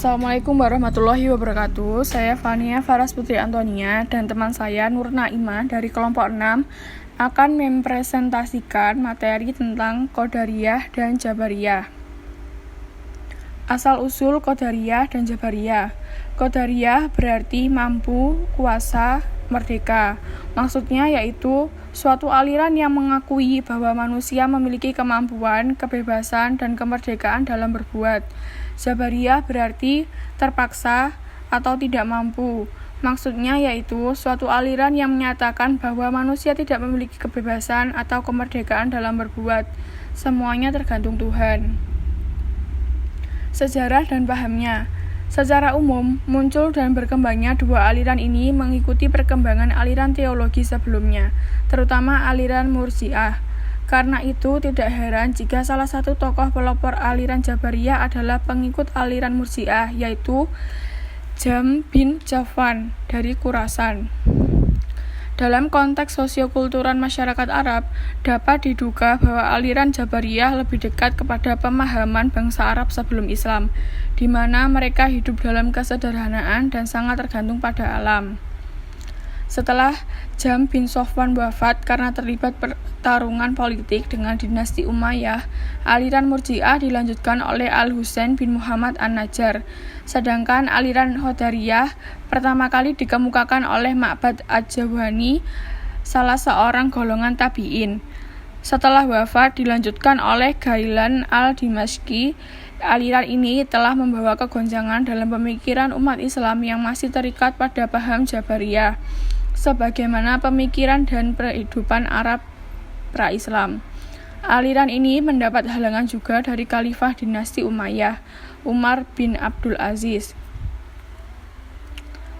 Assalamualaikum warahmatullahi wabarakatuh. Saya Fania Faras Putri Antonia dan teman saya Nur Naimah dari kelompok 6 akan mempresentasikan materi tentang Qadariyah dan Jabariyah. Asal-usul Qadariyah dan Jabariyah. Qadariyah berarti mampu, kuasa, merdeka. Maksudnya yaitu suatu aliran yang mengakui bahwa manusia memiliki kemampuan, kebebasan, dan kemerdekaan dalam berbuat. Jabariyah berarti terpaksa atau tidak mampu. Maksudnya yaitu suatu aliran yang menyatakan bahwa manusia tidak memiliki kebebasan atau kemerdekaan dalam berbuat. Semuanya tergantung Tuhan. Sejarah dan pahamnya. Secara umum, muncul dan berkembangnya dua aliran ini mengikuti perkembangan aliran teologi sebelumnya, terutama aliran Murji'ah. Karena itu, tidak heran jika salah satu tokoh pelopor aliran Jabariyah adalah pengikut aliran Murji'ah, yaitu Jahm bin Safwan dari Khurasan. Dalam konteks sosiokultural masyarakat Arab, dapat diduga bahwa aliran Jabariyah lebih dekat kepada pemahaman bangsa Arab sebelum Islam, di mana mereka hidup dalam kesederhanaan dan sangat tergantung pada alam. Setelah Jahm bin Safwan wafat karena terlibat pertarungan politik dengan dinasti Umayyah, aliran Murji'ah dilanjutkan oleh Al-Husain bin Muhammad An-Najjar. Sedangkan aliran Qadariyah pertama kali dikemukakan oleh Ma'bad Ad-Jawani, salah seorang golongan tabi'in. Setelah wafat dilanjutkan oleh Ghailan Al-Dimashqi. Aliran ini telah membawa kegoncangan dalam pemikiran umat Islam yang masih terikat pada paham Jabariyah, sebagaimana pemikiran dan kehidupan Arab pra-Islam. Aliran ini mendapat halangan juga dari Khalifah dinasti Umayyah, Umar bin Abdul Aziz.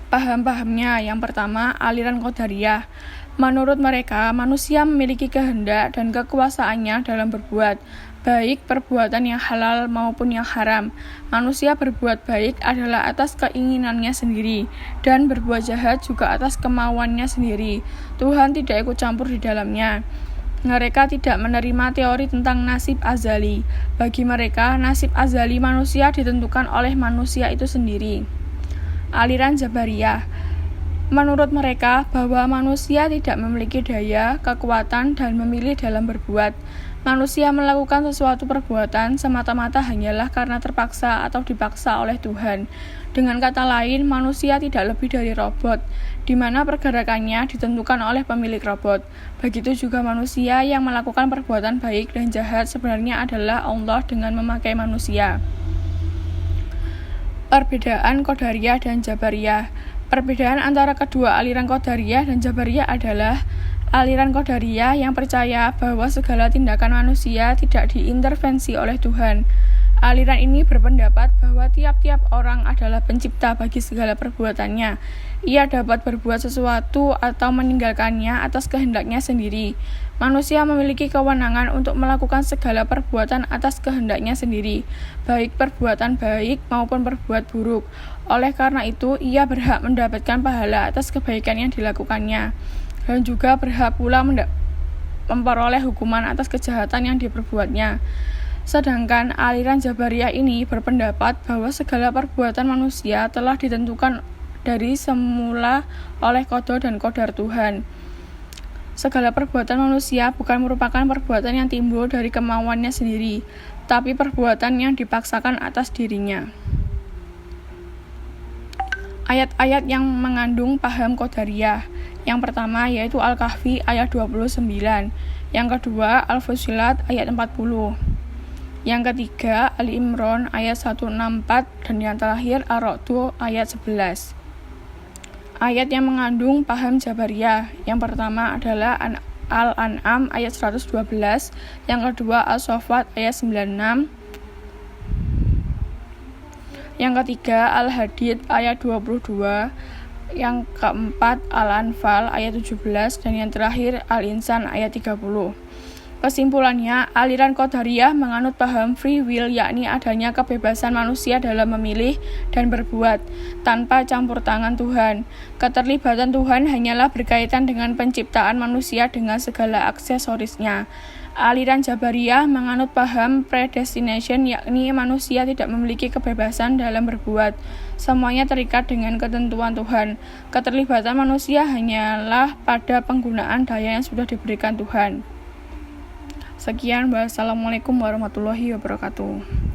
Paham-pahamnya, yang pertama, aliran Qadariyah. Menurut mereka, manusia memiliki kehendak dan kekuasaannya dalam berbuat, baik perbuatan yang halal maupun yang haram. Manusia berbuat baik adalah atas keinginannya sendiri, dan berbuat jahat juga atas kemauannya sendiri. Tuhan tidak ikut campur di dalamnya. Mereka tidak menerima teori tentang nasib azali. Bagi mereka, nasib azali manusia ditentukan oleh manusia itu sendiri. Aliran Jabariyah. Menurut mereka, bahwa manusia tidak memiliki daya, kekuatan, dan memilih dalam berbuat. Manusia melakukan sesuatu perbuatan semata-mata hanyalah karena terpaksa atau dipaksa oleh Tuhan. Dengan kata lain, manusia tidak lebih dari robot, di mana pergerakannya ditentukan oleh pemilik robot. Begitu juga manusia yang melakukan perbuatan baik dan jahat sebenarnya adalah Allah dengan memakai manusia. Perbedaan Qadariyah dan Jabariyah. Perbedaan antara kedua aliran Qadariyah dan Jabariyah adalah aliran Qadariyah yang percaya bahwa segala tindakan manusia tidak diintervensi oleh Tuhan. Aliran ini berpendapat bahwa tiap-tiap orang adalah pencipta bagi segala perbuatannya. Ia dapat berbuat sesuatu atau meninggalkannya atas kehendaknya sendiri. Manusia memiliki kewenangan untuk melakukan segala perbuatan atas kehendaknya sendiri, baik perbuatan baik maupun berbuat buruk. Oleh karena itu, ia berhak mendapatkan pahala atas kebaikan yang dilakukannya, dan juga berhak pula memperoleh hukuman atas kejahatan yang diperbuatnya. Sedangkan aliran Jabariyah ini berpendapat bahwa segala perbuatan manusia telah ditentukan dari semula oleh qada dan qadar Tuhan. Segala perbuatan manusia bukan merupakan perbuatan yang timbul dari kemauannya sendiri, tapi perbuatan yang dipaksakan atas dirinya. Ayat-ayat yang mengandung paham Qadariyah. Yang pertama yaitu Al-Kahfi ayat 29, yang kedua Al-Fussilat ayat 40, yang ketiga Ali Imran ayat 164, dan yang terakhir Ar-Ra'd ayat 11. Ayat yang mengandung paham Jabariyah. Yang pertama adalah Al-An'am ayat 112, yang kedua As-Saffat ayat 96, yang ketiga Al-Hadid ayat 22, yang keempat Al-Anfal ayat 17, dan yang terakhir Al-Insan ayat 30. Kesimpulannya, aliran Qadariyah menganut paham free will, yakni adanya kebebasan manusia dalam memilih dan berbuat tanpa campur tangan Tuhan. Keterlibatan Tuhan hanyalah berkaitan dengan penciptaan manusia dengan segala aksesorisnya. Aliran Jabariyah menganut paham predestination, yakni manusia tidak memiliki kebebasan dalam berbuat. Semuanya terikat dengan ketentuan Tuhan. Keterlibatan manusia hanyalah pada penggunaan daya yang sudah diberikan Tuhan. Sekian, wassalamualaikum warahmatullahi wabarakatuh.